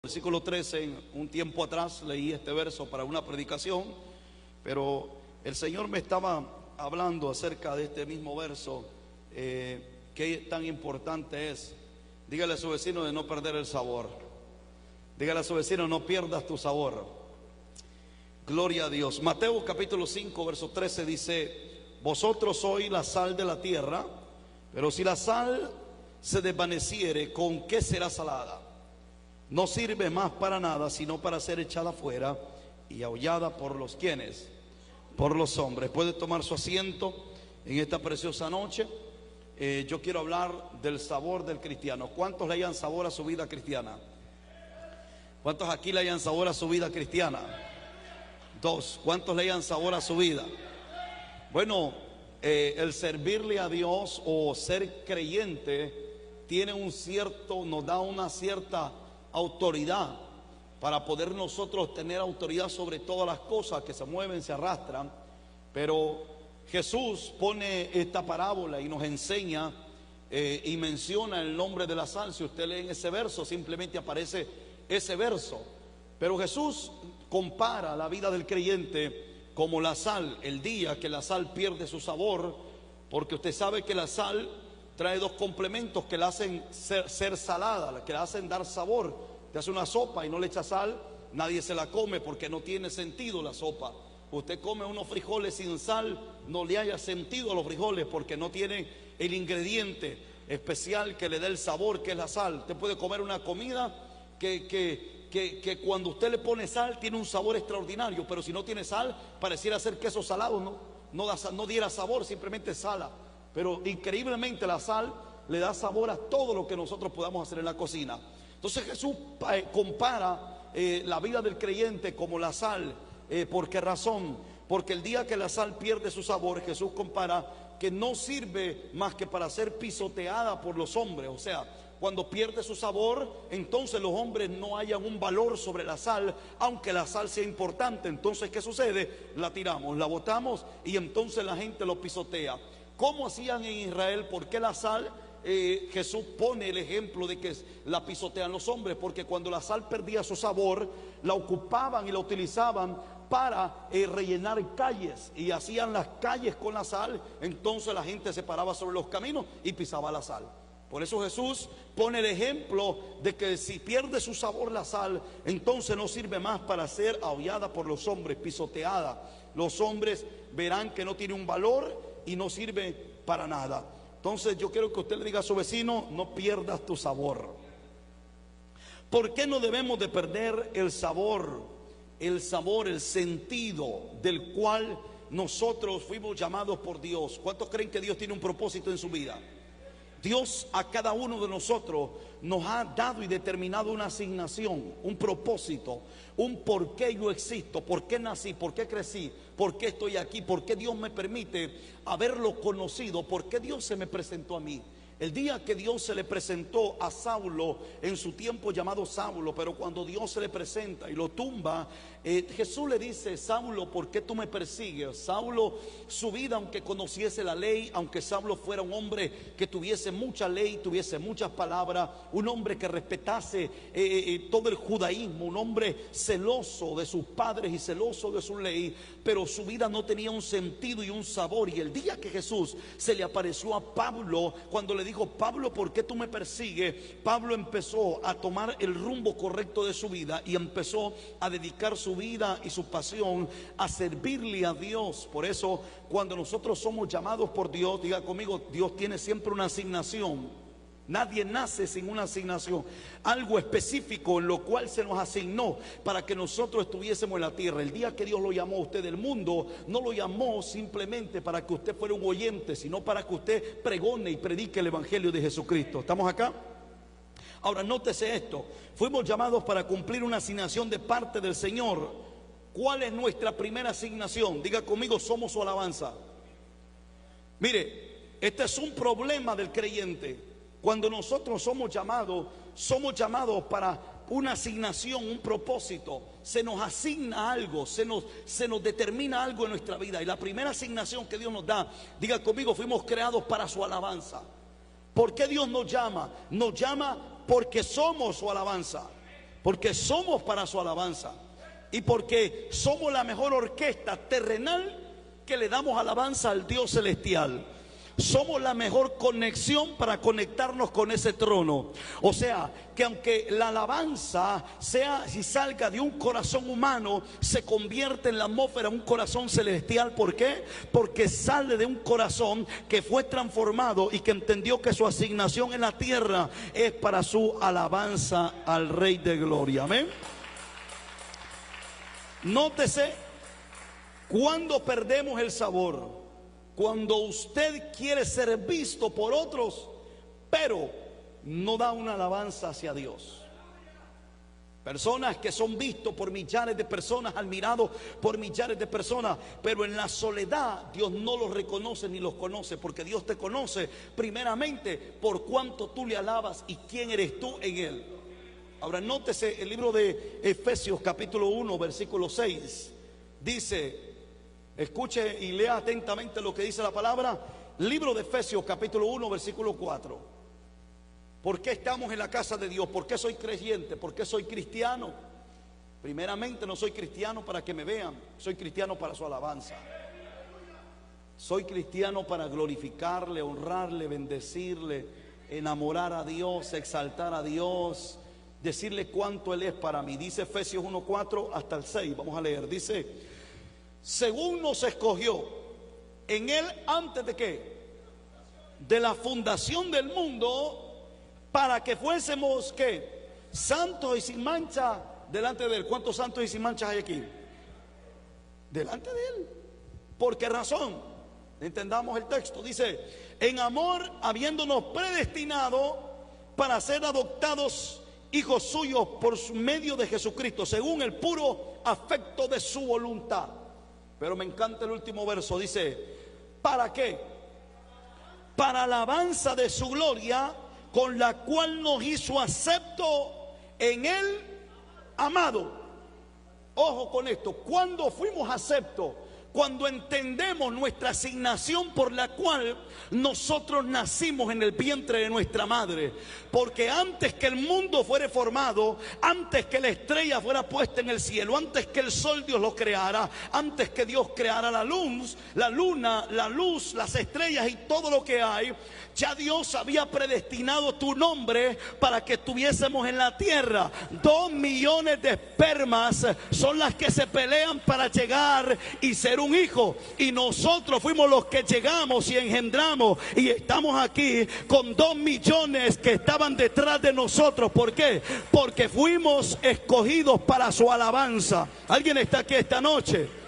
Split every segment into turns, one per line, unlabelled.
Versículo 13, un tiempo atrás leí este verso para una predicación, pero el Señor me estaba hablando acerca de este mismo verso, qué tan importante es. Dígale a su vecino de no perder el sabor. Dígale a su vecino, no pierdas tu sabor. Gloria a Dios. Mateo capítulo 5, verso 13 dice: vosotros sois la sal de la tierra, pero si la sal se desvaneciere, ¿con qué será salada? No sirve más para nada, sino para ser echada fuera y aullada por los quienes, por los hombres. Puede tomar su asiento en esta preciosa noche. Yo quiero hablar del sabor del cristiano. ¿Cuántos le hayan sabor a su vida cristiana? ¿Cuántos aquí le hayan sabor a su vida cristiana? Dos. ¿Cuántos le hayan sabor a su vida? Bueno, el servirle a Dios o ser creyente tiene nos da una cierta autoridad para poder nosotros tener autoridad sobre todas las cosas que se mueven, se arrastran. Pero Jesús pone esta parábola y nos enseña y menciona el nombre de la sal. Si usted lee en ese verso, simplemente aparece ese verso. Pero Jesús compara la vida del creyente como la sal. El día que la sal pierde su sabor, porque usted sabe que la sal trae dos complementos que la hacen ser salada, que la hacen dar sabor. Te hace una sopa y no le echa sal, nadie se la come porque no tiene sentido la sopa. Usted come unos frijoles sin sal, no le haya sentido a los frijoles porque no tienen el ingrediente especial que le dé el sabor, que es la sal. Usted puede comer una comida que cuando usted le pone sal tiene un sabor extraordinario, pero si no tiene sal pareciera ser queso salado, no diera sabor, simplemente sala. Pero increíblemente la sal le da sabor a todo lo que nosotros podamos hacer en la cocina. Entonces Jesús compara la vida del creyente como la sal. ¿Por qué razón? Porque el día que la sal pierde su sabor, Jesús compara que no sirve más que para ser pisoteada por los hombres. O sea, cuando pierde su sabor, entonces los hombres no hayan un valor sobre la sal, aunque la sal sea importante. Entonces, ¿qué sucede? La tiramos, la botamos y entonces la gente lo pisotea. ¿Cómo hacían en Israel? ¿Por qué la sal? Jesús pone el ejemplo de que la pisotean los hombres, porque cuando la sal perdía su sabor, la ocupaban y la utilizaban para rellenar calles, y hacían las calles con la sal. Entonces la gente se paraba sobre los caminos y pisaba la sal. Por eso Jesús pone el ejemplo de que si pierde su sabor la sal, entonces no sirve más para ser aullada por los hombres, pisoteada. Los hombres verán que no tiene un valor y no sirve para nada. Entonces yo quiero que usted le diga a su vecino: no pierdas tu sabor. ¿Por qué no debemos de perder el sabor? El sentido del cual nosotros fuimos llamados por Dios. ¿Cuántos creen que Dios tiene un propósito en su vida? Dios a cada uno de nosotros nos ha dado y determinado una asignación, un propósito, un por qué yo existo, por qué nací, por qué crecí, por qué estoy aquí, por qué Dios me permite haberlo conocido, por qué Dios se me presentó a mí. El día que Dios se le presentó a Saulo, en su tiempo llamado Saulo, pero cuando Dios se le presenta y lo tumba, Jesús le dice: Saulo, ¿por qué tú me persigues? Saulo, su vida, aunque conociese la ley, aunque Saulo fuera un hombre que tuviese mucha ley, tuviese muchas palabras, un hombre que respetase todo el judaísmo, un hombre celoso de sus padres y celoso de su ley, pero su vida no tenía un sentido y un sabor. Y el día que Jesús se le apareció a Pablo, cuando le dijo: Pablo, ¿por qué tú me persigues?, Pablo empezó a tomar el rumbo correcto de su vida y empezó a dedicar su vida y su pasión a servirle a Dios. Por eso, cuando nosotros somos llamados por Dios, diga conmigo, Dios tiene siempre una asignación. Nadie nace sin una asignación, algo específico en lo cual se nos asignó para que nosotros estuviésemos en la tierra. El día que Dios lo llamó a usted del mundo, no lo llamó simplemente para que usted fuera un oyente, sino para que usted pregone y predique el evangelio de Jesucristo. ¿Estamos acá? Ahora, nótese esto: fuimos llamados para cumplir una asignación de parte del Señor. ¿Cuál es nuestra primera asignación? Diga conmigo: somos su alabanza. Mire, este es un problema del creyente. Cuando nosotros somos llamados para una asignación, un propósito. Se nos asigna algo, se nos determina algo en nuestra vida. Y la primera asignación que Dios nos da, diga conmigo, fuimos creados para su alabanza. ¿Por qué Dios nos llama? Nos llama porque somos su alabanza. porque somos para su alabanza y porque somos la mejor orquesta terrenal que le damos alabanza al Dios celestial. Somos la mejor conexión para conectarnos con ese trono. O sea, que aunque la alabanza sea y salga de un corazón humano, se convierte en la atmósfera un corazón celestial. ¿Por qué? Porque sale de un corazón que fue transformado y que entendió que su asignación en la tierra es para su alabanza al Rey de Gloria. Amén. Nótese, cuando perdemos el sabor, cuando usted quiere ser visto por otros, pero no da una alabanza hacia Dios. Personas que son vistos por millares de personas, admirados por millares de personas, pero en la soledad Dios no los reconoce ni los conoce, porque Dios te conoce primeramente por cuánto tú le alabas y quién eres tú en Él. Ahora nótese el libro de Efesios capítulo 1 versículo 6. Dice, escuche y lea atentamente lo que dice la palabra. Libro de Efesios capítulo 1 versículo 4. ¿Por qué estamos en la casa de Dios? ¿Por qué soy creyente? ¿Por qué soy cristiano? Primeramente no soy cristiano para que me vean, soy cristiano para su alabanza. Soy cristiano para glorificarle, honrarle, bendecirle, enamorar a Dios, exaltar a Dios, decirle cuánto Él es para mí. Dice Efesios 1:4 hasta el 6. Vamos a leer. Dice, según nos escogió en Él antes de ¿qué? De la fundación del mundo, para que fuésemos ¿qué? Santos y sin mancha delante de Él. ¿Cuántos santos y sin manchas hay aquí? Delante de Él. ¿Por qué razón? Entendamos el texto. Dice, en amor habiéndonos predestinado para ser adoptados hijos suyos por medio de Jesucristo, según el puro afecto de su voluntad. Pero me encanta el último verso. Dice, ¿para qué? Para alabanza de su gloria, con la cual nos hizo acepto en Él amado. Ojo con esto, cuando fuimos aceptos, cuando entendemos nuestra asignación por la cual nosotros nacimos en el vientre de nuestra madre. Porque antes que el mundo fuera formado, antes que la estrella fuera puesta en el cielo, antes que el sol Dios lo creara, antes que Dios creara la luz, la luna, la luz, las estrellas y todo lo que hay, ya Dios había predestinado tu nombre para que estuviésemos en la tierra. 2 millones de espermas son las que se pelean para llegar y ser un hijo, y nosotros fuimos los que llegamos y engendramos y estamos aquí con 2 millones que estaban detrás de nosotros. ¿Por qué? Porque fuimos escogidos para su alabanza. ¿Alguien está aquí esta noche?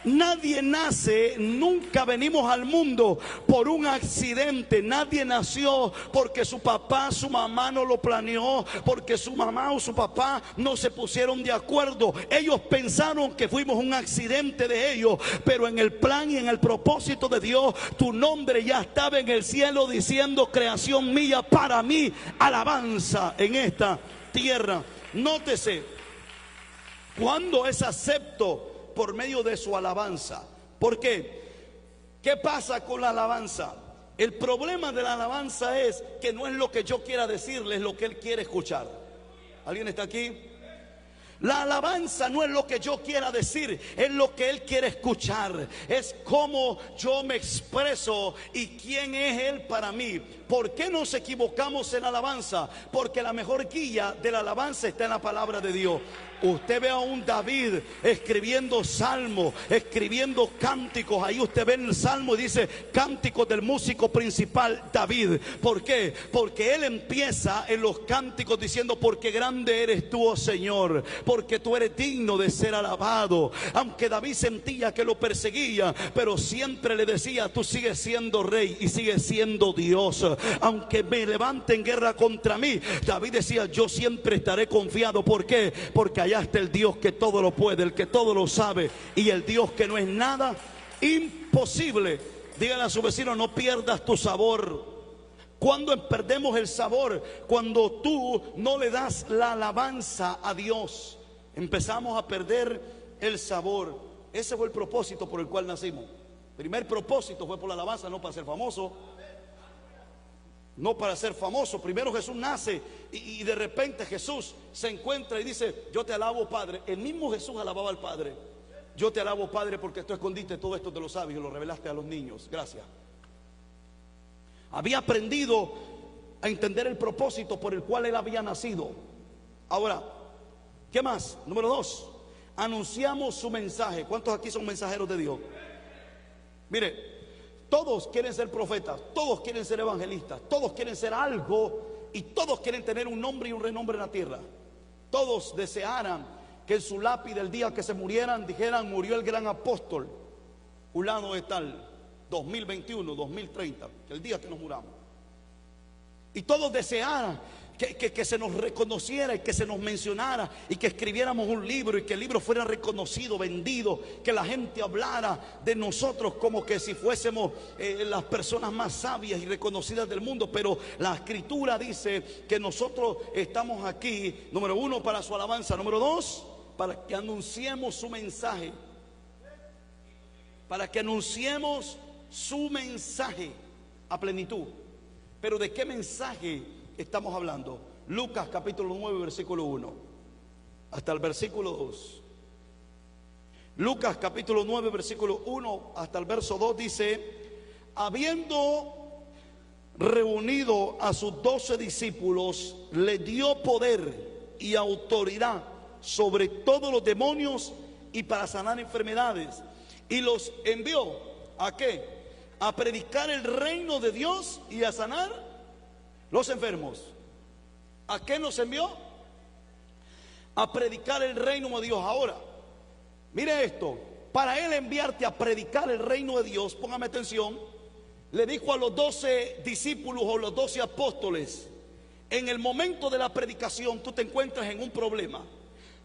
Nadie nace, nunca venimos al mundo por un accidente. Nadie nació porque su papá, su mamá no lo planeó, porque su mamá o su papá no se pusieron de acuerdo. Ellos pensaron que fuimos un accidente de ellos, pero en el plan y en el propósito de Dios, tu nombre ya estaba en el cielo diciendo, creación mía, para mí, alabanza en esta tierra. Nótese, cuando es acepto por medio de su alabanza. ¿Por qué? ¿Qué pasa con la alabanza? El problema de la alabanza es que no es lo que yo quiera decirle, es lo que Él quiere escuchar. ¿Alguien está aquí? La alabanza no es lo que yo quiera decir, es lo que Él quiere escuchar. Es cómo yo me expreso y quién es Él para mí. ¿Por qué nos equivocamos en la alabanza? Porque la mejor guía de la alabanza está en la palabra de Dios. Usted ve a un David escribiendo salmos, escribiendo cánticos. Ahí usted ve en el salmo y dice cánticos del músico principal David. ¿Por qué? Porque él empieza en los cánticos diciendo, porque grande eres tú, oh Señor, porque tú eres digno de ser alabado. Aunque David sentía que lo perseguía, pero siempre le decía, tú sigues siendo rey y sigues siendo Dios. Aunque me levanten guerra contra mí, David decía, yo siempre estaré confiado. ¿Por qué? Porque allá está el Dios que todo lo puede, el que todo lo sabe, y el Dios que no es nada imposible. Dígale a su vecino, no pierdas tu sabor. Cuando perdemos el sabor, cuando tú no le das la alabanza a Dios, empezamos a perder el sabor. Ese fue el propósito por el cual nacimos. Primer propósito fue por la alabanza, no para ser famoso. no para ser famoso. Primero Jesús nace y de repente Jesús se encuentra y dice: yo te alabo, Padre. El mismo Jesús alababa al Padre. Yo te alabo, Padre, porque tú escondiste todo esto de los sabios y lo revelaste a los niños. Gracias. Había aprendido a entender el propósito por el cual él había nacido. Ahora, ¿qué más? Número 2, anunciamos su mensaje. ¿Cuántos aquí son mensajeros de Dios? Mire, todos quieren ser profetas, todos quieren ser evangelistas, todos quieren ser algo y todos quieren tener un nombre y un renombre en la tierra. Todos desearan que en su lápida el día que se murieran dijeran: murió el gran apóstol fulano de tal, 2021, 2030, el día que nos muramos. Y todos desearan que se nos reconociera y que se nos mencionara y que escribiéramos un libro y que el libro fuera reconocido, vendido, que la gente hablara de nosotros como que si fuésemos las personas más sabias y reconocidas del mundo. Pero la escritura dice que nosotros estamos aquí, número 1, para su alabanza, número 2, para que anunciemos su mensaje, para que anunciemos su mensaje a plenitud. Pero ¿de qué mensaje estamos hablando? Lucas capítulo 9 versículo 1 hasta el versículo 2. Lucas capítulo 9 versículo 1 hasta el verso 2 dice: habiendo reunido a sus 12 discípulos, le dio poder y autoridad sobre todos los demonios y para sanar enfermedades, y los envió ¿a qué? A predicar el reino de Dios y a sanar los enfermos. ¿A qué nos envió? A predicar el reino de Dios. Ahora, mire esto: para él enviarte a predicar el reino de Dios, póngame atención, le dijo a los 12 discípulos o los 12 apóstoles: en el momento de la predicación tú te encuentras en un problema.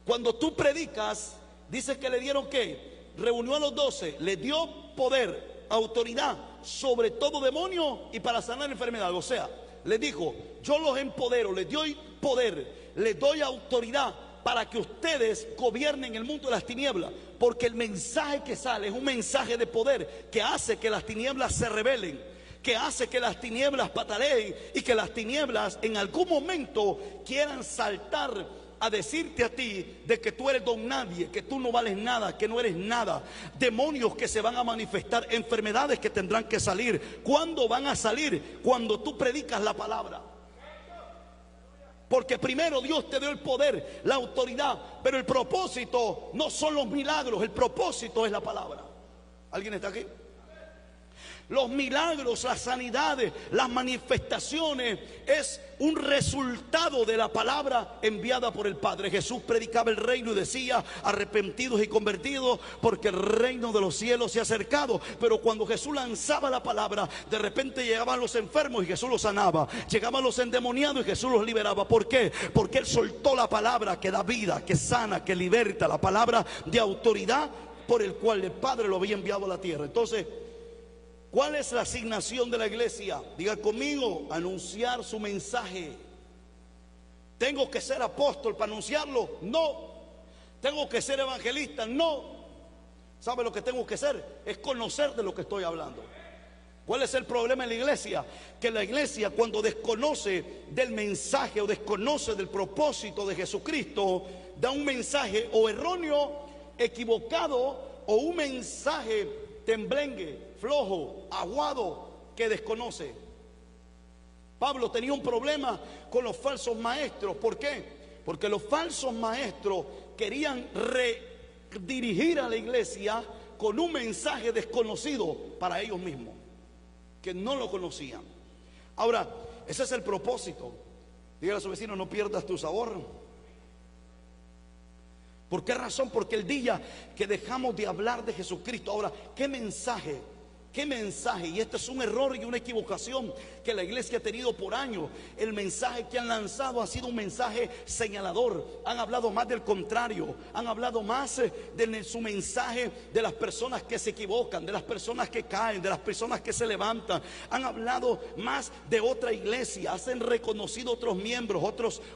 Cuando tú predicas, dice que le dieron ¿qué? Reunió a los 12, le dio poder, autoridad sobre todo demonio y para sanar enfermedades. O sea, les dijo: yo los empodero, les doy poder, les doy autoridad para que ustedes gobiernen el mundo de las tinieblas. Porque el mensaje que sale es un mensaje de poder que hace que las tinieblas se rebelen, que hace que las tinieblas pataleen y que las tinieblas en algún momento quieran saltar a decirte a ti de que tú eres don nadie, que tú no vales nada, que no eres nada. Demonios que se van a manifestar, enfermedades que tendrán que salir. ¿Cuándo van a salir? Cuando tú predicas la palabra. Porque primero Dios te dio el poder, la autoridad, pero el propósito no son los milagros, el propósito es la palabra. ¿Alguien está aquí? Los milagros, las sanidades, las manifestaciones es un resultado de la palabra enviada por el Padre. Jesús predicaba el reino y decía: arrepentidos y convertidos, porque el reino de los cielos se ha acercado. Pero cuando Jesús lanzaba la palabra, de repente llegaban los enfermos y Jesús los sanaba, llegaban los endemoniados y Jesús los liberaba. ¿Por qué? Porque Él soltó la palabra que da vida, que sana, que liberta, la palabra de autoridad por el cual el Padre lo había enviado a la tierra. Entonces, ¿cuál es la asignación de la iglesia? Diga conmigo: anunciar su mensaje. ¿Tengo que ser apóstol para anunciarlo? No. ¿Tengo que ser evangelista? No. ¿Sabe lo que tengo que hacer? Es conocer de lo que estoy hablando. ¿Cuál es el problema en la iglesia? Que la iglesia, cuando desconoce del mensaje o desconoce del propósito de Jesucristo, da un mensaje o erróneo, equivocado, o un mensaje temblengue, flojo, aguado, que desconoce. Pablo tenía un problema con los falsos maestros. ¿Por qué? Porque los falsos maestros querían redirigir a la iglesia con un mensaje desconocido para ellos mismos, que no lo conocían. Ahora, ese es el propósito. Dígale a su vecino: no pierdas tu sabor. ¿Por qué razón? Porque el día que dejamos de hablar de Jesucristo. Ahora, ¿qué mensaje? ¿Qué mensaje? Y este es un error y una equivocación que la iglesia ha tenido por años. El mensaje que han lanzado ha sido un mensaje señalador. Han hablado más del contrario. Han hablado más de su mensaje de las personas que se equivocan, de las personas que caen, de las personas que se levantan. Han hablado más de otra iglesia. Hacen reconocido otros miembros,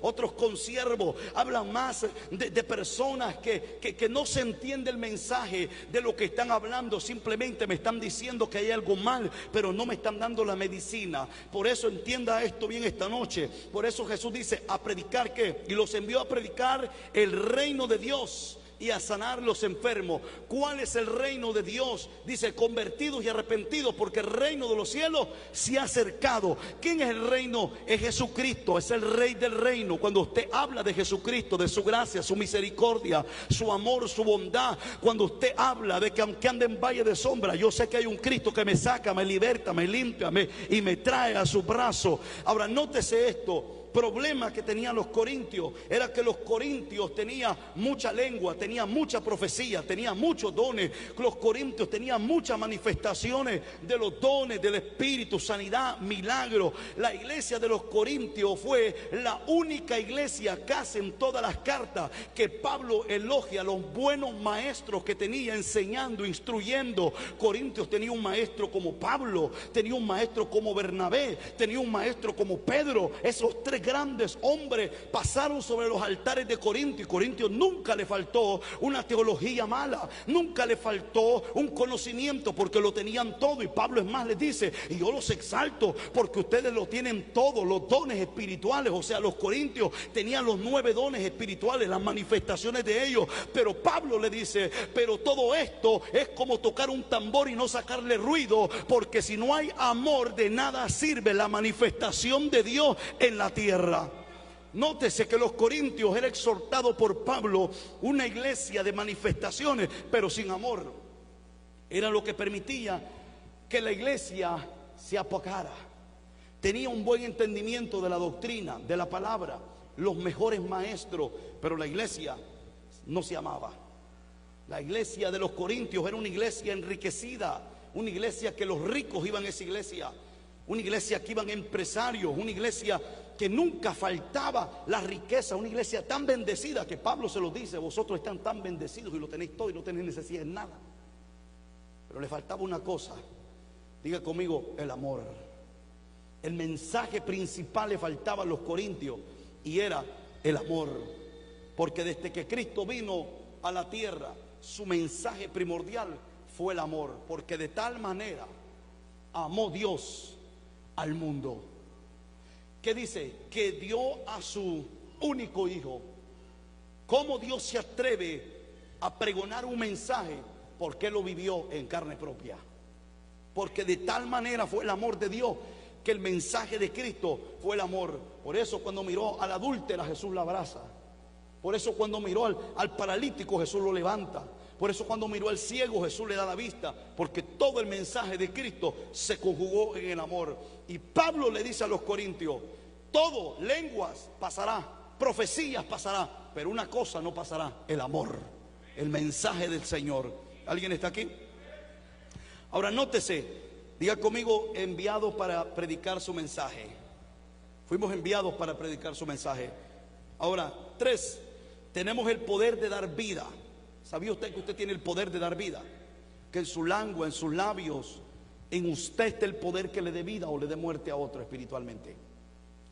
otros consiervos. Hablan más de personas que no se entiende el mensaje de lo que están hablando. Simplemente me están diciendo viendo que hay algo mal, pero no me están dando la medicina. Por eso entienda esto bien esta noche. Por eso Jesús dice, a predicar ¿qué? Y los envió a predicar el reino de Dios y a sanar los enfermos. ¿Cuál es el reino de Dios? Dice, convertidos y arrepentidos, porque el reino de los cielos se ha acercado. ¿Quién es el reino? Es Jesucristo, es el rey del reino. Cuando usted habla de Jesucristo, de su gracia, su misericordia, su amor, su bondad, cuando usted habla de que aunque ande en valle de sombra, yo sé que hay un Cristo que me saca, me liberta, me limpia y me trae a su brazo. Ahora nótese esto. Problema que tenían los corintios era que los corintios tenían mucha lengua, tenían mucha profecía, tenían muchos dones. Los corintios tenían muchas manifestaciones de los dones del Espíritu, sanidad, milagro. La iglesia de los corintios fue la única iglesia casi en todas las cartas que Pablo elogia a los buenos maestros que tenía enseñando, instruyendo. Corintios tenía un maestro como Pablo, tenía un maestro como Bernabé, tenía un maestro como Pedro. Esos tres grandes hombres pasaron sobre los altares de Corintio, y Corintio nunca le faltó una teología mala, nunca le faltó un conocimiento, porque lo tenían todo. Y Pablo es más les dice, y yo los exalto porque ustedes lo tienen todo, los dones espirituales. O sea, los corintios tenían los 9 dones espirituales, las manifestaciones de ellos. Pero Pablo le dice, pero todo esto es como tocar un tambor y no sacarle ruido, porque si no hay amor, de nada sirve la manifestación de Dios en la tierra. Nótese que los corintios era exhortado por Pablo una iglesia de manifestaciones, pero sin amor. Era lo que permitía que la iglesia se apagara. Tenía un buen entendimiento de la doctrina, de la palabra, los mejores maestros, pero la iglesia no se amaba. La iglesia de los corintios era una iglesia enriquecida, una iglesia que los ricos iban a esa iglesia, una iglesia que iban empresarios, una iglesia que nunca faltaba la riqueza, una iglesia tan bendecida que Pablo se lo dice, vosotros están tan bendecidos y lo tenéis todo y no tenéis necesidad de nada. Pero le faltaba una cosa, diga conmigo, el amor. El mensaje principal le faltaba a los corintios y era el amor. Porque desde que Cristo vino a la tierra, su mensaje primordial fue el amor. Porque de tal manera amó Dios al mundo, que dice que dio a su único hijo. ¿Cómo Dios se atreve a pregonar un mensaje? Porque lo vivió en carne propia. Porque de tal manera fue el amor de Dios, que el mensaje de Cristo fue el amor. Por eso cuando miró a la adúltera, Jesús la abraza. Por eso cuando miró al paralítico, Jesús lo levanta. Por eso cuando miró al ciego, Jesús le da la vista, porque todo el mensaje de Cristo se conjugó en el amor. Y Pablo le dice a los corintios, todo, lenguas pasará, profecías pasará, pero una cosa no pasará, el amor, el mensaje del Señor. ¿Alguien está aquí? Ahora nótese, diga conmigo, enviados para predicar su mensaje. Fuimos enviados para predicar su mensaje. Ahora, 3, tenemos el poder de dar vida. ¿Sabía usted que usted tiene el poder de dar vida? Que en su lengua, en sus labios, en usted está el poder que le dé vida o le dé muerte a otro espiritualmente.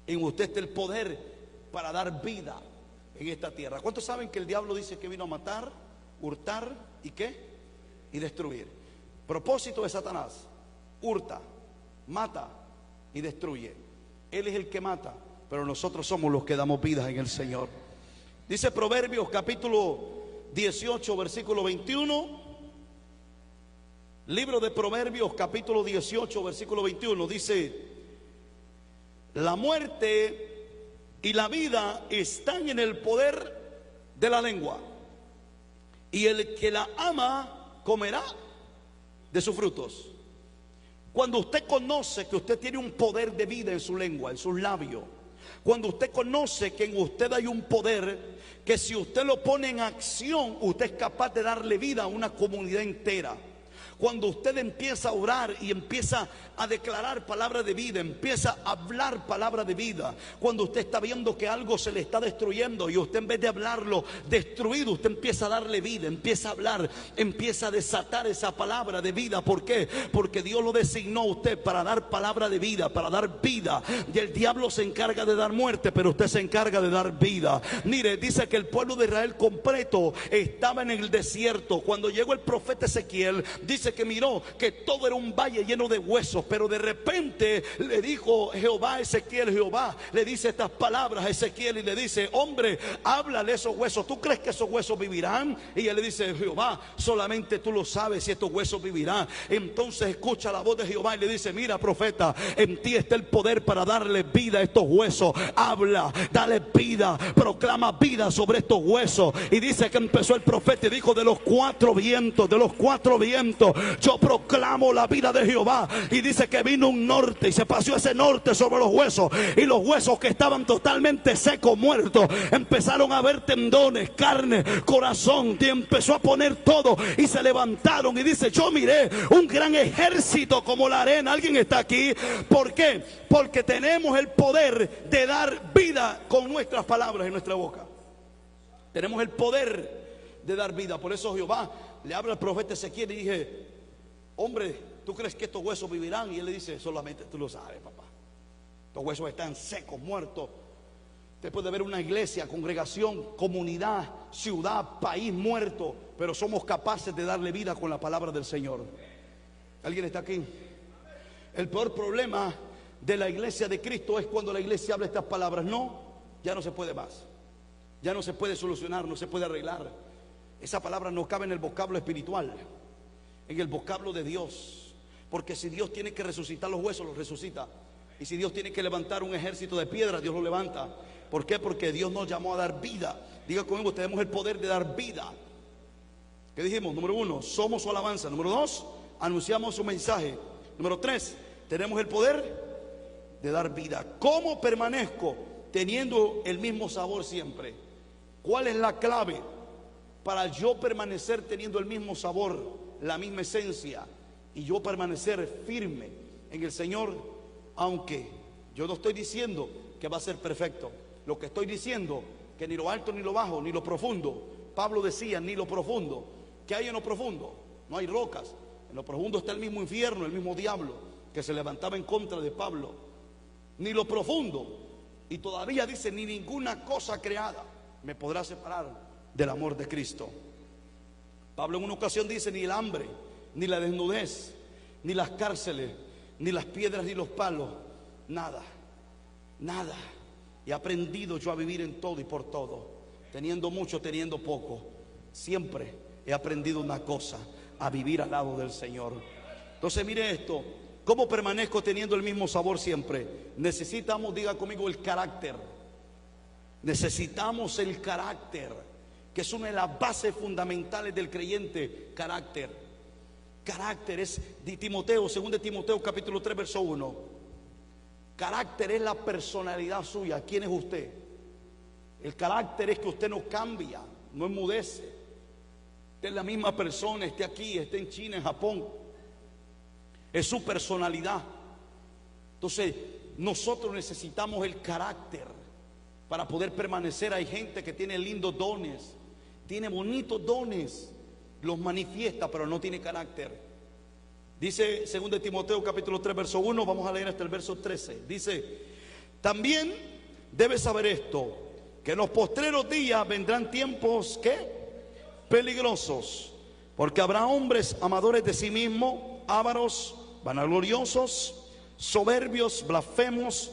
En usted está el poder para dar vida en esta tierra. ¿Cuántos saben que el diablo dice que vino a matar, hurtar y qué? Y destruir. Propósito de Satanás: hurta, mata y destruye. Él es el que mata, pero nosotros somos los que damos vida en el Señor. Dice Proverbios capítulo 18 versículo 21. Libro de Proverbios capítulo 18 versículo 21 dice: la muerte y la vida están en el poder de la lengua, y el que la ama comerá de sus frutos. Cuando usted conoce que usted tiene un poder de vida en su lengua, en sus labios, cuando usted conoce que en usted hay un poder que si usted lo pone en acción, usted es capaz de darle vida a una comunidad entera. Cuando usted empieza a orar y empieza a declarar palabra de vida, empieza a hablar palabra de vida, cuando usted está viendo que algo se le está destruyendo y usted en vez de hablarlo destruido, usted empieza a darle vida, empieza a hablar, empieza a desatar esa palabra de vida. ¿Por qué? Porque Dios lo designó a usted para dar palabra de vida, para dar vida. Y el diablo se encarga de dar muerte, pero usted se encarga de dar vida. Mire, dice que el pueblo de Israel completo estaba en el desierto. Cuando llegó el profeta Ezequiel, dice dice que miró que todo era un valle lleno de huesos, pero de repente le dijo Jehová a Ezequiel, Jehová le dice estas palabras a Ezequiel y le dice: hombre, háblale a esos huesos, ¿tú crees que esos huesos vivirán? Y él le dice: Jehová, solamente tú lo sabes si estos huesos vivirán. Entonces escucha la voz de Jehová y le dice: mira, profeta, en ti está el poder para darle vida a estos huesos. Habla, dale vida, proclama vida sobre estos huesos. Y dice que empezó el profeta y dijo: de los cuatro vientos, yo proclamo la vida de Jehová. Y dice que vino un norte y se paseó ese norte sobre los huesos, y los huesos que estaban totalmente secos, muertos, empezaron a ver tendones, carne, corazón, y empezó a poner todo y se levantaron. Y dice: yo miré un gran ejército como la arena. ¿Alguien está aquí? ¿Por qué? Porque tenemos el poder de dar vida con nuestras palabras en nuestra boca. Tenemos el poder de dar vida. Por eso Jehová le habla al profeta Ezequiel y dije: hombre, ¿tú crees que estos huesos vivirán? Y él le dice: solamente tú lo sabes, papá. Estos huesos están secos, muertos. Usted puede ver una iglesia, congregación, comunidad, ciudad, país muerto, pero somos capaces de darle vida con la palabra del Señor. ¿Alguien está aquí? El peor problema de la iglesia de Cristo es cuando la iglesia habla estas palabras. No, ya no se puede más. Ya no se puede solucionar, no se puede arreglar. Esa palabra no cabe en el vocablo espiritual, en el vocablo de Dios. Porque si Dios tiene que resucitar los huesos, los resucita. Y si Dios tiene que levantar un ejército de piedras, Dios lo levanta. ¿Por qué? Porque Dios nos llamó a dar vida. Diga conmigo: tenemos el poder de dar vida. ¿Qué dijimos? Número 1, somos su alabanza. Número 2, anunciamos su mensaje. Número 3, tenemos el poder de dar vida. ¿Cómo permanezco teniendo el mismo sabor siempre? ¿Cuál es la clave para yo permanecer teniendo el mismo sabor, la misma esencia, y yo permanecer firme en el Señor? Aunque yo no estoy diciendo que va a ser perfecto. Lo que estoy diciendo, que ni lo alto ni lo bajo, ni lo profundo. Pablo decía: ni lo profundo. ¿Qué hay en lo profundo? No hay rocas. En lo profundo está el mismo infierno, el mismo diablo que se levantaba en contra de Pablo. Ni lo profundo. Y todavía dice: ni ninguna cosa creada me podrá separar del amor de Cristo. Pablo en una ocasión dice: ni el hambre, ni la desnudez, ni las cárceles, ni las piedras, ni los palos, nada, nada. He aprendido yo a vivir en todo y por todo, teniendo mucho, teniendo poco. Siempre he aprendido una cosa: a vivir al lado del Señor. Entonces mire esto: ¿cómo permanezco teniendo el mismo sabor siempre? Necesitamos, diga conmigo, el carácter. Necesitamos el carácter, que es una de las bases fundamentales del creyente. Carácter. Carácter es de Timoteo, 2 Timoteo capítulo 3 verso 1. Carácter es la personalidad suya. ¿Quién es usted? El carácter es que usted no cambia, no enmudece. Usted es la misma persona, esté aquí, esté en China, en Japón. Es su personalidad. Entonces nosotros necesitamos el carácter para poder permanecer. Hay gente que tiene lindos dones, tiene bonitos dones, los manifiesta, pero no tiene carácter. Dice 2 Timoteo capítulo 3 verso 1, vamos a leer hasta el verso 13. Dice: también debes saber esto, que en los postreros días vendrán tiempos, ¿qué? Peligrosos, porque habrá hombres amadores de sí mismos, ávaros, vanagloriosos, soberbios, blasfemos,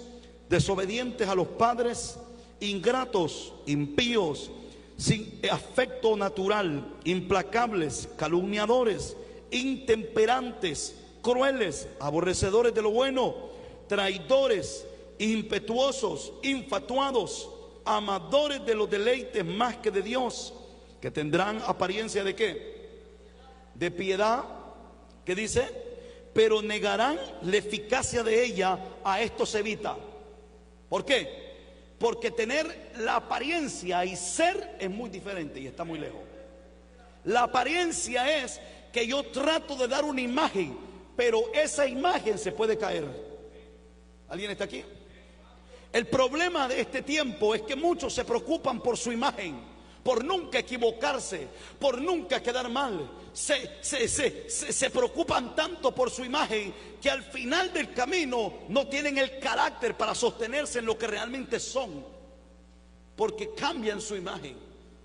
desobedientes a los padres, ingratos, impíos, sin afecto natural, implacables, calumniadores, intemperantes, crueles, aborrecedores de lo bueno, traidores, impetuosos, infatuados, amadores de los deleites más que de Dios, que tendrán apariencia de ¿qué? De piedad. ¿Qué dice? Pero negarán la eficacia de ella. A esto se evita. ¿Por qué? Porque tener la apariencia y ser es muy diferente y está muy lejos. La apariencia es que yo trato de dar una imagen, pero esa imagen se puede caer. ¿Alguien está aquí? El problema de este tiempo es que muchos se preocupan por su imagen, por nunca equivocarse, por nunca quedar mal. Se preocupan tanto por su imagen que al final del camino no tienen el carácter para sostenerse en lo que realmente son, porque cambian su imagen.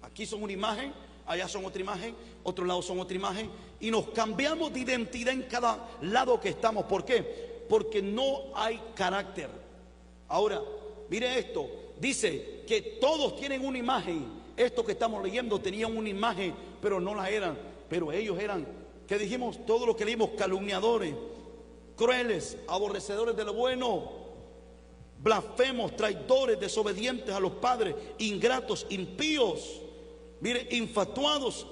Aquí son una imagen, allá son otra imagen, otro lado son otra imagen, y nos cambiamos de identidad en cada lado que estamos. ¿Por qué? Porque no hay carácter. Ahora, mire esto, dice que todos tienen una imagen. Esto que estamos leyendo tenían una imagen, pero no la eran. Pero ellos eran, ¿qué dijimos? Todo lo que leímos: calumniadores, crueles, aborrecedores de lo bueno, blasfemos, traidores, desobedientes a los padres, ingratos, impíos, mire, infatuados,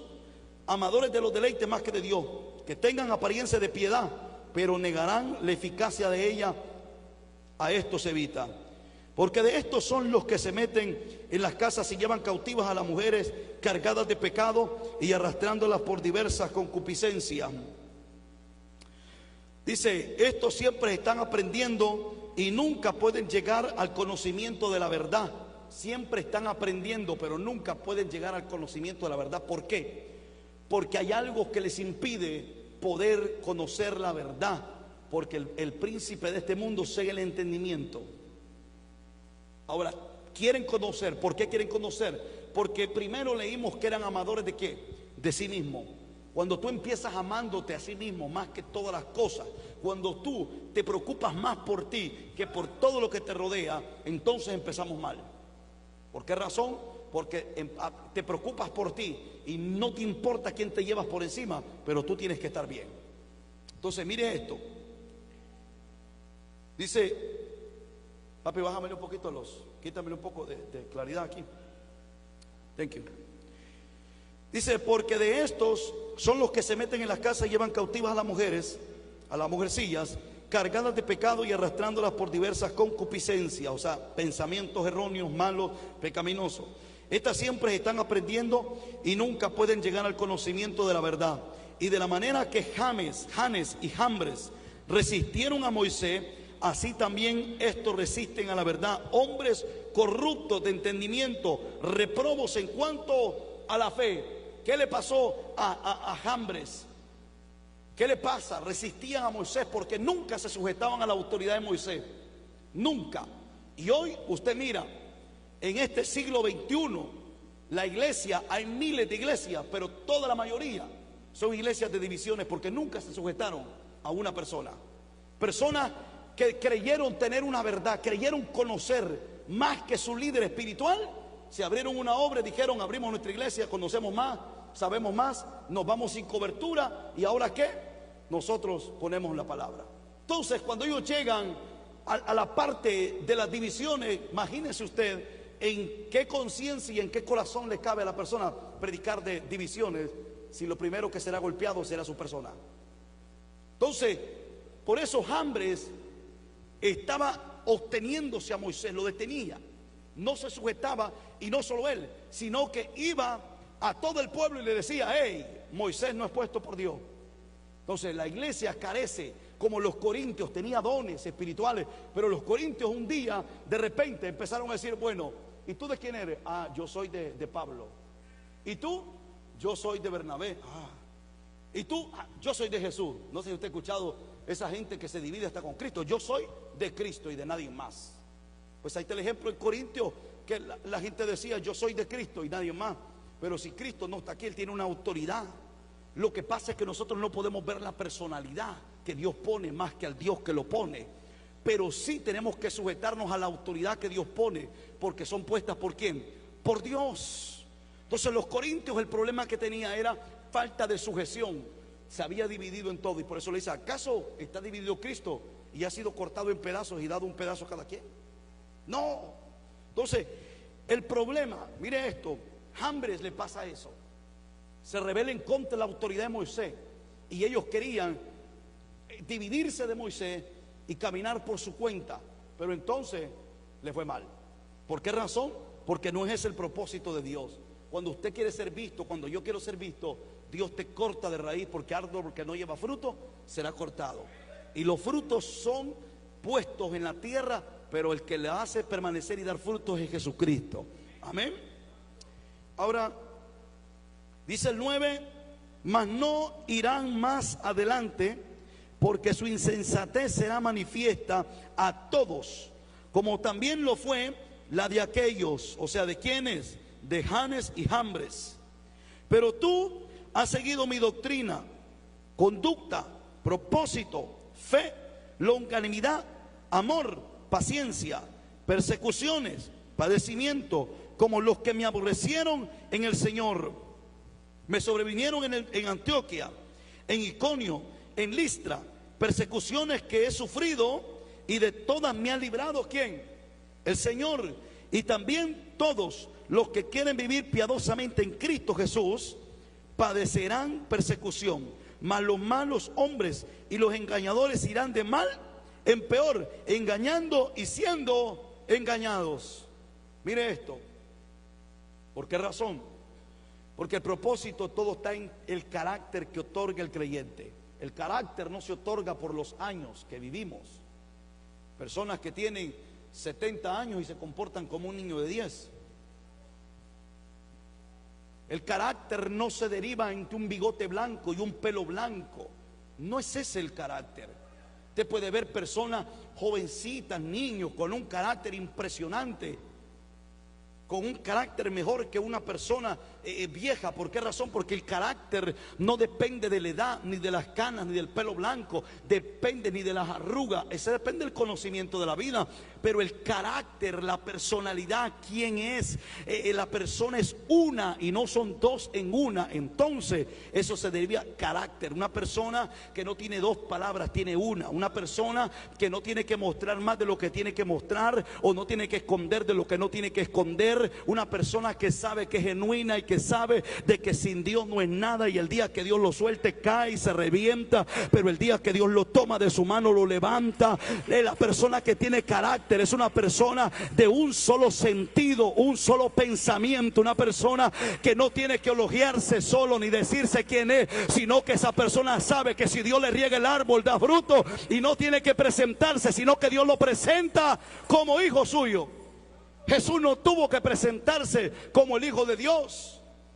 amadores de los deleites más que de Dios, que tengan apariencia de piedad, pero negarán la eficacia de ella. A esto se evita, porque de estos son los que se meten en las casas y llevan cautivas a las mujeres cargadas de pecado y arrastrándolas por diversas concupiscencias. Dice, estos siempre están aprendiendo y nunca pueden llegar al conocimiento de la verdad. Siempre están aprendiendo, pero nunca pueden llegar al conocimiento de la verdad. ¿Por qué? Porque hay algo que les impide poder conocer la verdad. Porque el príncipe de este mundo sigue el entendimiento. Ahora, quieren conocer. ¿Por qué quieren conocer? Porque primero leímos que eran amadores de ¿qué? De sí mismo. Cuando tú empiezas amándote a sí mismo más que todas las cosas, cuando tú te preocupas más por ti que por todo lo que te rodea, entonces empezamos mal. ¿Por qué razón? Porque te preocupas por ti y no te importa quién te llevas por encima, pero tú tienes que estar bien. Entonces mire esto. Dice, papi, bájame un poquito quítame un poco de claridad aquí. Thank you. Dice, porque de estos son los que se meten en las casas y llevan cautivas a las mujeres, a las mujercillas, cargadas de pecado y arrastrándolas por diversas concupiscencias, o sea, pensamientos erróneos, malos, pecaminosos. Estas siempre están aprendiendo y nunca pueden llegar al conocimiento de la verdad. Y de la manera que Janes y Jambres resistieron a Moisés, así también estos resisten a la verdad. Hombres corruptos de entendimiento, reprobos en cuanto a la fe. ¿Qué le pasó a Jambres? ¿Qué le pasa? Resistían a Moisés porque nunca se sujetaban a la autoridad de Moisés. Nunca. Y hoy usted mira, en este siglo XXI, la iglesia, hay miles de iglesias, pero toda la mayoría son iglesias de divisiones porque nunca se sujetaron a una persona. Personas que creyeron tener una verdad, creyeron conocer más que su líder espiritual. Se abrieron una obra, dijeron, abrimos nuestra iglesia, conocemos más, sabemos más, nos vamos sin cobertura. ¿Y ahora qué? Nosotros ponemos la palabra. Entonces, cuando ellos llegan a la parte de las divisiones, imagínese usted en qué conciencia y en qué corazón le cabe a la persona predicar de divisiones, si lo primero que será golpeado será su persona. Entonces, por eso Jambres estaba obteniéndose a Moisés, lo detenía. No se sujetaba, y no solo él, sino que iba a todo el pueblo y le decía, hey, Moisés no es puesto por Dios. Entonces la iglesia carece, como los corintios, tenía dones espirituales, pero los corintios un día de repente empezaron a decir, bueno, ¿y tú de quién eres? Ah, yo soy de Pablo. ¿Y tú? Yo soy de Bernabé. Ah. ¿Y tú? Ah, yo soy de Jesús. No sé si usted ha escuchado esa gente que se divide hasta con Cristo. Yo soy de Cristo y de nadie más. Pues ahí está el ejemplo en Corintios, que la gente decía, yo soy de Cristo y nadie más. Pero si Cristo no está aquí, Él tiene una autoridad. Lo que pasa es que nosotros no podemos ver la personalidad que Dios pone más que al Dios que lo pone. Pero sí tenemos que sujetarnos a la autoridad que Dios pone, porque son puestas ¿por quién? Por Dios. Entonces los corintios, el problema que tenía era falta de sujeción. Se había dividido en todo, y por eso le dice, ¿acaso está dividido Cristo y ha sido cortado en pedazos y dado un pedazo a cada quien? No. Entonces el problema, mire esto, Jambres le pasa eso. Se rebela en contra de la autoridad de Moisés, y ellos querían dividirse de Moisés y caminar por su cuenta, pero entonces le fue mal. ¿Por qué razón? Porque no es ese el propósito de Dios. Cuando usted quiere ser visto, cuando yo quiero ser visto, Dios te corta de raíz, porque árbol que no lleva fruto será cortado. Y los frutos son puestos en la tierra, pero el que le hace permanecer y dar frutos es Jesucristo. Amén. Ahora dice el 9, mas no irán más adelante, porque su insensatez será manifiesta a todos, como también lo fue la de aquellos, o sea, ¿de quiénes? De Janes y Jambres, Pero tú has seguido mi doctrina, conducta, propósito, fe, longanimidad, amor, paciencia, persecuciones, padecimiento, como los que me aborrecieron en el Señor. Me sobrevinieron en Antioquía, en Iconio, en Listra, persecuciones que he sufrido, y de todas me ha librado ¿quién? El Señor. Y también todos los que quieren vivir piadosamente en Cristo Jesús padecerán persecución, mas los malos hombres y los engañadores irán de mal en peor, engañando y siendo engañados. Mire esto. ¿Por qué razón? Porque el propósito todo está en el carácter que otorga el creyente. El carácter no se otorga por los años que vivimos. Personas que tienen 70 años y se comportan como un niño de 10. El carácter no se deriva entre un bigote blanco y un pelo blanco. No es ese el carácter. Usted puede ver personas jovencitas, niños, con un carácter impresionante, con un carácter mejor que una persona vieja. ¿Por qué razón? Porque el carácter no depende de la edad, ni de las canas, ni del pelo blanco, depende ni de las arrugas. Ese depende del conocimiento de la vida. Pero el carácter, la personalidad, quién es, la persona es una y no son dos en una. Entonces eso se deriva carácter. Una persona que no tiene dos palabras, tiene una. Una persona que no tiene que mostrar más de lo que tiene que mostrar, o no tiene que esconder de lo que no tiene que esconder. Una persona que sabe que es genuina y que sabe de que sin Dios no es nada, y el día que Dios lo suelte cae y se revienta, pero el día que Dios lo toma de su mano lo levanta. La persona que tiene carácter es una persona de un solo sentido, un solo pensamiento, una persona que no tiene que elogiarse solo ni decirse quién es, sino que esa persona sabe que si Dios le riega el árbol da fruto, y no tiene que presentarse, sino que Dios lo presenta como hijo suyo. Jesús no tuvo que presentarse como el Hijo de Dios.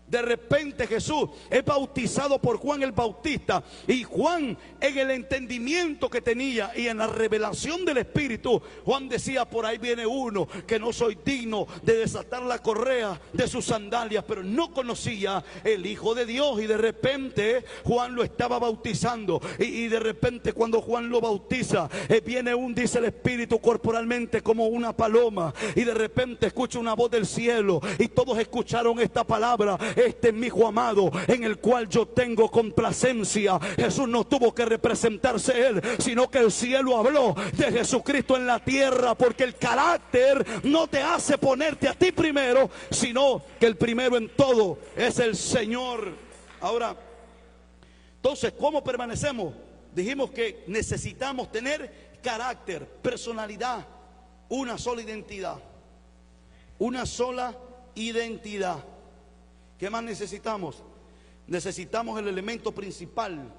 De repente Jesús es bautizado por Juan el Bautista, y Juan, en el entendimiento que tenía y en la revelación del Espíritu, Juan decía: por ahí viene uno que no soy digno de desatar la correa de sus sandalias. Pero no conocía el Hijo de Dios, y de repente Juan lo estaba bautizando, y de repente cuando Juan lo bautiza, viene dice el Espíritu, corporalmente como una paloma, y de repente escucha una voz del cielo, y todos escucharon esta palabra: este es mi Hijo amado, en el cual yo tengo complacencia. Jesús no tuvo que representarse él, sino que el cielo habló de Jesucristo en la tierra, porque el carácter no te hace ponerte a ti primero, sino que el primero en todo es el Señor. Ahora, entonces, ¿cómo permanecemos? Dijimos que necesitamos tener carácter, personalidad, una sola identidad. Una sola identidad. ¿Qué más necesitamos? Necesitamos el elemento principal,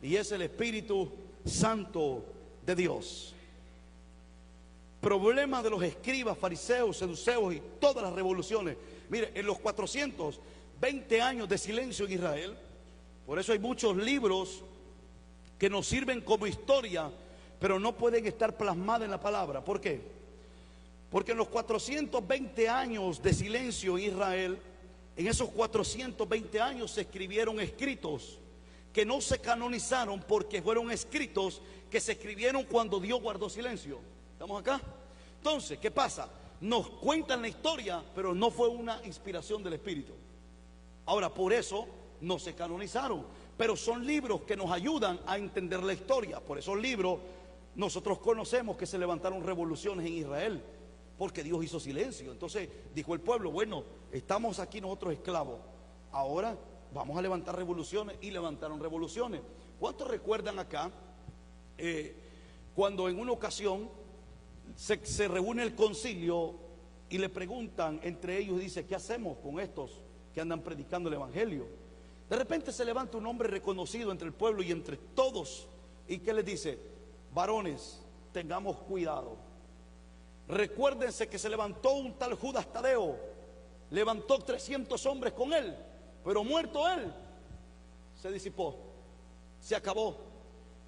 y es el Espíritu Santo de Dios. Problemas de los escribas, fariseos, saduceos y todas las revoluciones. Mire, en los 420 años de silencio en Israel, por eso hay muchos libros que nos sirven como historia, pero no pueden estar plasmadas en la palabra. ¿Por qué? Porque en los 420 años de silencio en Israel, en esos 420 años se escribieron escritos que no se canonizaron, porque fueron escritos que se escribieron cuando Dios guardó silencio. ¿Estamos acá? Entonces, ¿qué pasa? Nos cuentan la historia, pero no fue una inspiración del Espíritu. Ahora, por eso no se canonizaron, pero son libros que nos ayudan a entender la historia. Por esos libros nosotros conocemos que se levantaron revoluciones en Israel, porque Dios hizo silencio. Entonces dijo el pueblo: bueno, estamos aquí nosotros esclavos, ahora vamos a levantar revoluciones, y levantaron revoluciones. ¿Cuántos recuerdan acá cuando en una ocasión se reúne el concilio y le preguntan entre ellos, dice: ¿qué hacemos con estos que andan predicando el evangelio? De repente se levanta un hombre reconocido entre el pueblo y entre todos, y ¿qué les dice? Varones, tengamos cuidado. Recuérdense que se levantó un tal Judas Tadeo, levantó 300 hombres con él, pero muerto él, se disipó, se acabó.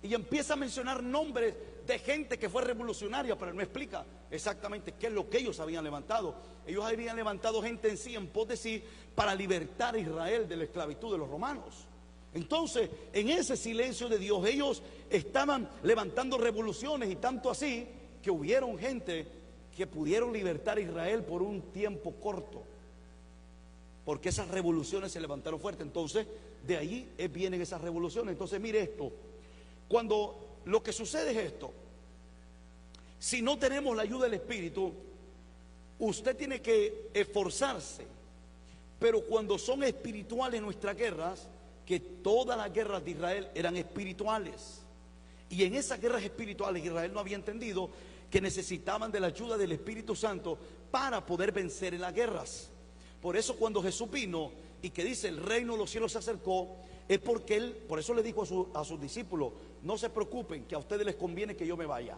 Y empieza a mencionar nombres de gente que fue revolucionaria, pero no explica exactamente qué es lo que ellos habían levantado. Ellos habían levantado gente en sí, en pos de sí, para libertar a Israel de la esclavitud de los romanos. Entonces, en ese silencio de Dios, ellos estaban levantando revoluciones, y tanto así que hubieron gente que pudieron libertar a Israel por un tiempo corto, porque esas revoluciones se levantaron fuerte. Entonces, de ahí vienen esas revoluciones. Entonces, mire esto, cuando lo que sucede es esto: si no tenemos la ayuda del Espíritu, usted tiene que esforzarse. Pero cuando son espirituales nuestras guerras, que todas las guerras de Israel eran espirituales, y en esas guerras espirituales Israel no había entendido que necesitaban de la ayuda del Espíritu Santo para poder vencer en las guerras. Por eso cuando Jesús vino y que dice el reino de los cielos se acercó, es porque Él, por eso le dijo a sus discípulos: no se preocupen, que a ustedes les conviene que yo me vaya.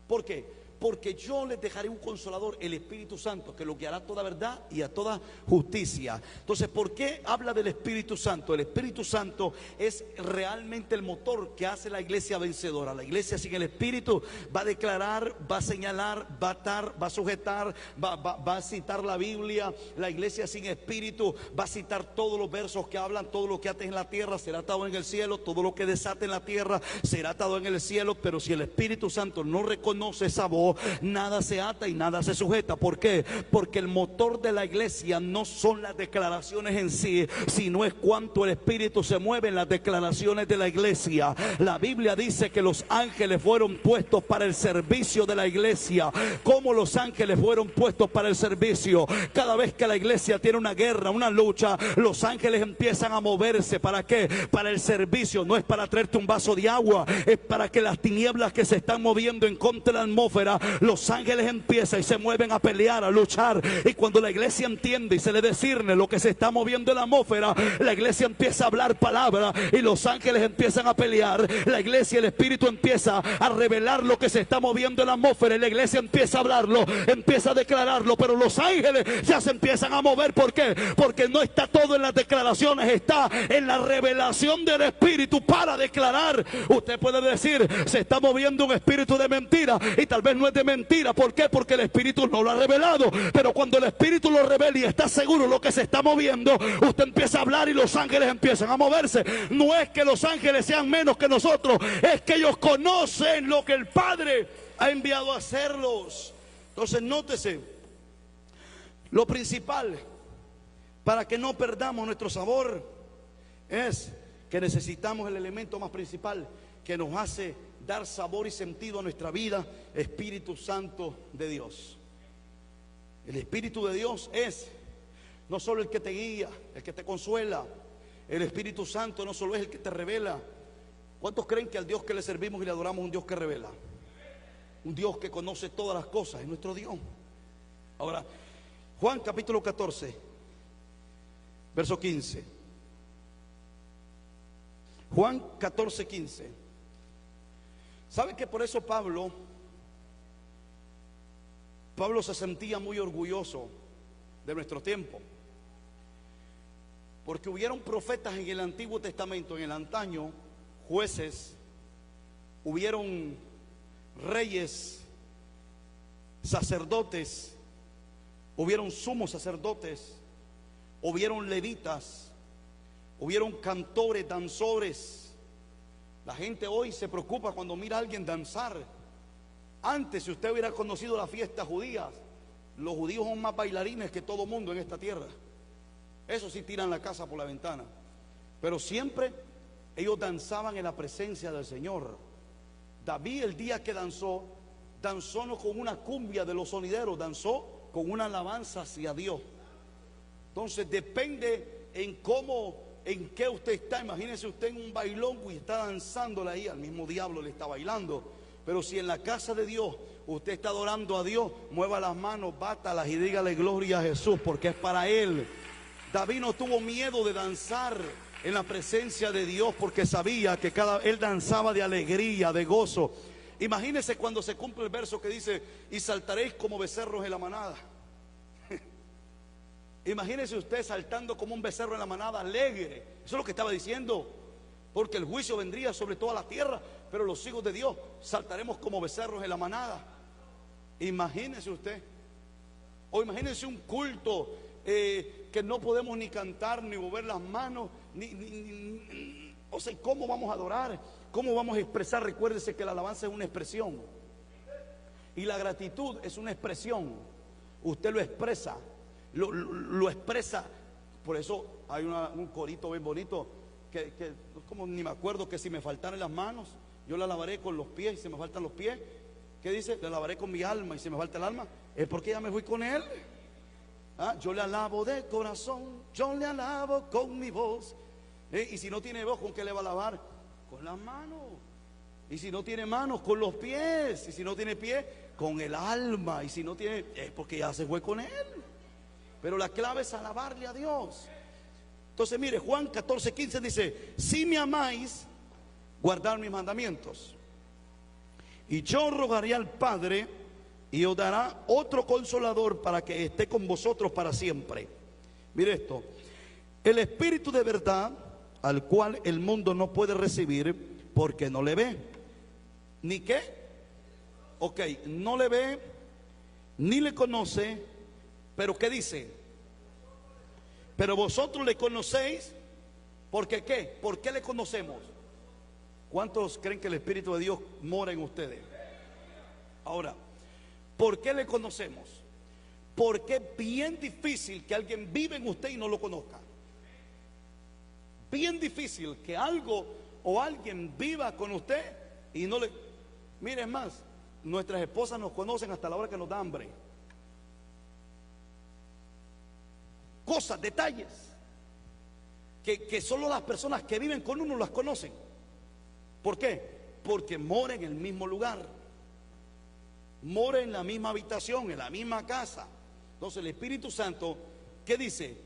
¿Por qué? Porque yo les dejaré un consolador, el Espíritu Santo, que los guiará a toda verdad y a toda justicia. Entonces, ¿por qué habla del Espíritu Santo? El Espíritu Santo es realmente el motor que hace la iglesia vencedora. La iglesia sin el Espíritu va a declarar, va a señalar, va a atar, va a sujetar, va a citar la Biblia. La iglesia sin Espíritu va a citar todos los versos que hablan: todo lo que ates en la tierra será atado en el cielo, todo lo que desate en la tierra será atado en el cielo. Pero si el Espíritu Santo no reconoce esa voz, nada se ata y nada se sujeta. ¿Por qué? Porque el motor de la iglesia no son las declaraciones en sí, sino es cuánto el Espíritu se mueve en las declaraciones de la iglesia. La Biblia dice que los ángeles fueron puestos para el servicio de la iglesia. ¿Cómo los ángeles fueron puestos para el servicio? Cada vez que la iglesia tiene una guerra, una lucha, los ángeles empiezan a moverse. ¿Para qué? Para el servicio. No es para traerte un vaso de agua, es para que las tinieblas que se están moviendo en contra de la atmósfera, los ángeles empiezan y se mueven a pelear, a luchar. Y cuando la iglesia entiende y se le discierne lo que se está moviendo en la atmósfera, la iglesia empieza a hablar palabra y los ángeles empiezan a pelear. La iglesia, el Espíritu empieza a revelar lo que se está moviendo en la atmósfera, y la iglesia empieza a hablarlo, empieza a declararlo. Pero los ángeles ya se empiezan a mover. ¿Por qué? Porque no está todo en las declaraciones, está en la revelación del Espíritu para declarar. Usted puede decir: se está moviendo un espíritu de mentira, y tal vez no es de mentira. ¿Por qué? Porque el Espíritu no lo ha revelado. Pero cuando el Espíritu lo revela y está seguro lo que se está moviendo, usted empieza a hablar y los ángeles empiezan a moverse. No es que los ángeles sean menos que nosotros, es que ellos conocen lo que el Padre ha enviado a hacerlos. Entonces, nótese, lo principal para que no perdamos nuestro sabor es que necesitamos el elemento más principal que nos hace dar sabor y sentido a nuestra vida: Espíritu Santo de Dios. El Espíritu de Dios es no solo el que te guía, el que te consuela. El Espíritu Santo no solo es el que te revela. ¿Cuántos creen que al Dios que le servimos y le adoramos es un Dios que revela? Un Dios que conoce todas las cosas, es nuestro Dios. Ahora, Juan capítulo 14, verso 15. Juan 14, 15. ¿Sabe que por eso Pablo se sentía muy orgulloso de nuestro tiempo? Porque hubieron profetas en el Antiguo Testamento, en el antaño, jueces, hubieron reyes, sacerdotes, hubieron sumos sacerdotes, hubieron levitas, hubieron cantores, danzores. La gente hoy se preocupa cuando mira a alguien danzar. Antes, si usted hubiera conocido las fiestas judías, los judíos son más bailarines que todo mundo en esta tierra. Eso sí, tiran la casa por la ventana. Pero siempre ellos danzaban en la presencia del Señor. David, el día que danzó no con una cumbia de los sonideros, danzó con una alabanza hacia Dios. Entonces depende en cómo, en qué usted está. Imagínese usted en un bailongo y está danzándole ahí, al mismo diablo le está bailando. Pero si en la casa de Dios usted está adorando a Dios, mueva las manos, bátalas y dígale gloria a Jesús, porque es para Él. David no tuvo miedo de danzar en la presencia de Dios, porque sabía que él danzaba de alegría, de gozo. Imagínese cuando se cumple el verso que dice: y saltaréis como becerros en la manada. Imagínese usted saltando como un becerro en la manada, alegre. Eso es lo que estaba diciendo, porque el juicio vendría sobre toda la tierra, pero los hijos de Dios saltaremos como becerros en la manada. Imagínese usted. O imagínense un culto que no podemos ni cantar, ni mover las manos, o sea, ¿cómo vamos a adorar? ¿Cómo vamos a expresar? Recuérdese que la alabanza es una expresión. Y la gratitud es una expresión. Usted lo expresa, lo expresa. Por eso hay un corito bien bonito que como ni me acuerdo, que si me faltaran las manos, yo la lavaré con los pies, y si me faltan los pies, ¿qué dice? La lavaré con mi alma, y si me falta el alma, es porque ya me fui con él. Yo le alabo de corazón, yo le alabo con mi voz. Y si no tiene voz, ¿con qué le va a alabar? Con las manos. Y si no tiene manos, con los pies. Y si no tiene pies, con el alma. Y si no tiene, es porque ya se fue con él. Pero la clave es alabarle a Dios. Entonces mire, Juan 14:15 dice: si me amáis, guardad mis mandamientos. Y yo rogaré al Padre, y os dará otro consolador para que esté con vosotros para siempre. Mire esto: el Espíritu de verdad, al cual el mundo no puede recibir porque no le ve. ¿Ni qué? Ok, no le ve, ni le conoce, pero ¿qué dice? Pero vosotros le conocéis, ¿porque qué? ¿Por qué le conocemos? ¿Cuántos creen que el Espíritu de Dios mora en ustedes? Ahora, ¿por qué le conocemos? Porque es bien difícil que alguien viva en usted y no lo conozca. Bien difícil que algo o alguien viva con usted y no le... Mire, es más, nuestras esposas nos conocen hasta la hora que nos da hambre. Cosas, detalles que solo las personas que viven con uno las conocen. ¿Por qué? Porque mora en el mismo lugar, mora en la misma habitación, en la misma casa. Entonces el Espíritu Santo, ¿qué dice?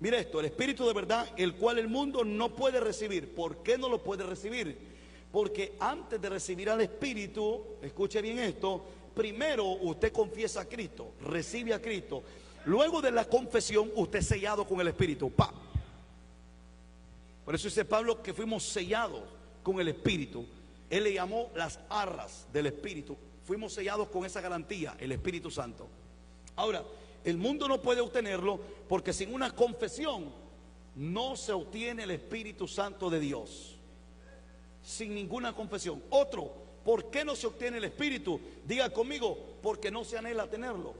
Mira esto: el Espíritu de verdad, el cual el mundo no puede recibir. ¿Por qué no lo puede recibir? Porque antes de recibir al Espíritu, escuche bien esto, primero usted confiesa a Cristo, recibe a Cristo. Luego de la confesión, usted es sellado con el Espíritu. ¡Pah! Por eso dice Pablo que fuimos sellados con el Espíritu. Él le llamó las arras del Espíritu. Fuimos sellados con esa garantía, el Espíritu Santo. Ahora, el mundo no puede obtenerlo porque sin una confesión no se obtiene el Espíritu Santo de Dios. Sin ninguna confesión. Otro, ¿por qué no se obtiene el Espíritu? Diga conmigo: porque no se anhela tenerlo.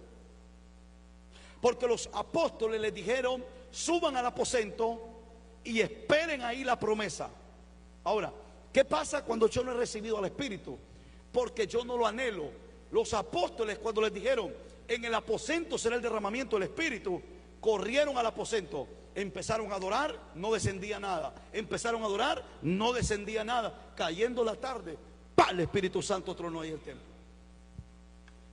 Porque los apóstoles les dijeron: suban al aposento y esperen ahí la promesa. Ahora, ¿qué pasa cuando yo no he recibido al Espíritu? Porque yo no lo anhelo. Los apóstoles, cuando les dijeron: en el aposento será el derramamiento del Espíritu, corrieron al aposento, empezaron a adorar, no descendía nada. Empezaron a adorar, no descendía nada. Cayendo la tarde, ¡pah!, el Espíritu Santo tronó ahí en el templo.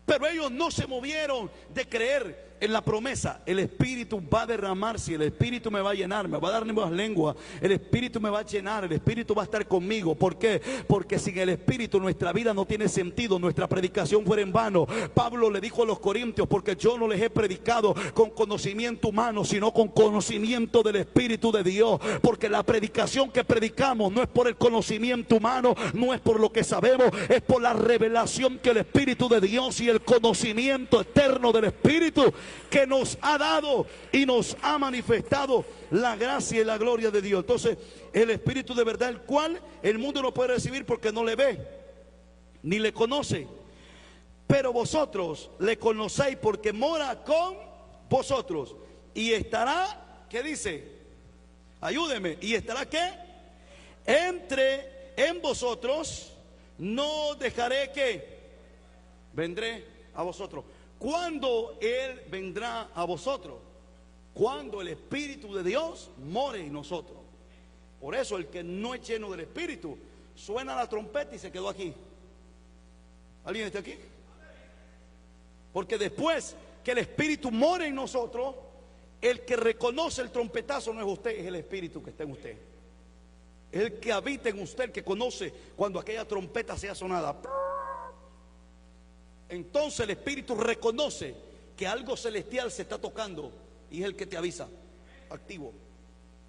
Pero ellos no se movieron de creer en la promesa. El Espíritu va a derramarse, el Espíritu me va a llenar, me va a dar nuevas lenguas, el Espíritu me va a llenar, el Espíritu va a estar conmigo. ¿Por qué? Porque sin el Espíritu nuestra vida no tiene sentido, nuestra predicación fuera en vano. Pablo le dijo a los corintios: porque yo no les he predicado con conocimiento humano, sino con conocimiento del Espíritu de Dios. Porque la predicación que predicamos no es por el conocimiento humano, no es por lo que sabemos, es por la revelación que el Espíritu de Dios y el conocimiento eterno del Espíritu que nos ha dado y nos ha manifestado la gracia y la gloria de Dios. Entonces, el Espíritu de verdad, el cual el mundo no puede recibir porque no le ve ni le conoce. Pero vosotros le conocéis porque mora con vosotros y estará, ¿qué dice? Ayúdeme. ¿Y estará qué? En vosotros. No dejaré que vendré a vosotros. ¿Cuándo Él vendrá a vosotros? Cuando el Espíritu de Dios more en nosotros. Por eso el que no es lleno del Espíritu, suena la trompeta y se quedó aquí. ¿Alguien está aquí? Porque después que el Espíritu more en nosotros, el que reconoce el trompetazo no es usted, es el Espíritu que está en usted. Es el que habita en usted, el que conoce cuando aquella trompeta sea sonada. Entonces el Espíritu reconoce que algo celestial se está tocando y es el que te avisa, activo.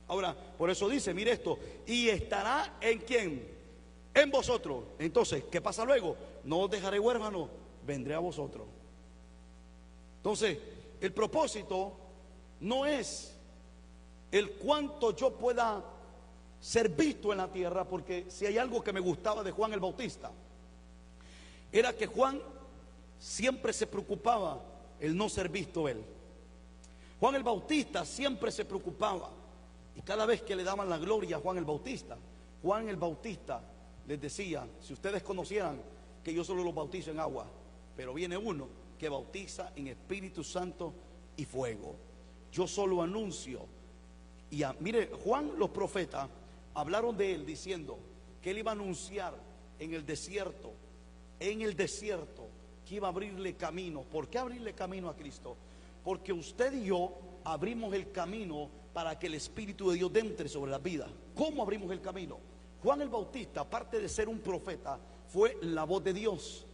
Ahora, por eso dice, mire esto: y estará en quién, en vosotros. Entonces, ¿qué pasa luego? No os dejaré huérfanos, vendré a vosotros. Entonces, el propósito no es el cuánto yo pueda ser visto en la tierra, porque si hay algo que me gustaba de Juan el Bautista, era que Juan siempre se preocupaba el no ser visto él. Juan el Bautista siempre se preocupaba, y cada vez que le daban la gloria a Juan el Bautista les decía: si ustedes conocieran que yo solo los bautizo en agua, pero viene uno que bautiza en Espíritu Santo y fuego. Yo solo anuncio. Y mire, Juan, los profetas hablaron de él diciendo que él iba a anunciar en el desierto, que iba a abrirle camino. ¿Por qué abrirle camino a Cristo? Porque usted y yo abrimos el camino para que el Espíritu de Dios entre sobre las vidas. ¿Cómo abrimos el camino? Juan el Bautista, aparte de ser un profeta, fue la voz de Dios.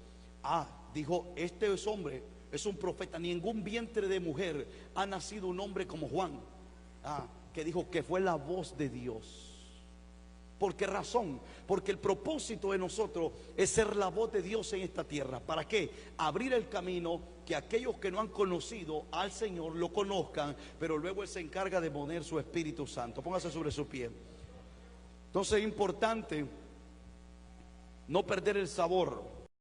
Dijo: este es hombre, es un profeta. Ningún vientre de mujer ha nacido un hombre como Juan. Que dijo que fue la voz de Dios. ¿Por qué razón? Porque el propósito de nosotros es ser la voz de Dios en esta tierra. ¿Para qué? Abrir el camino, que aquellos que no han conocido al Señor lo conozcan, pero luego Él se encarga de poner su Espíritu Santo. Póngase sobre su pie. Entonces es importante no perder el sabor.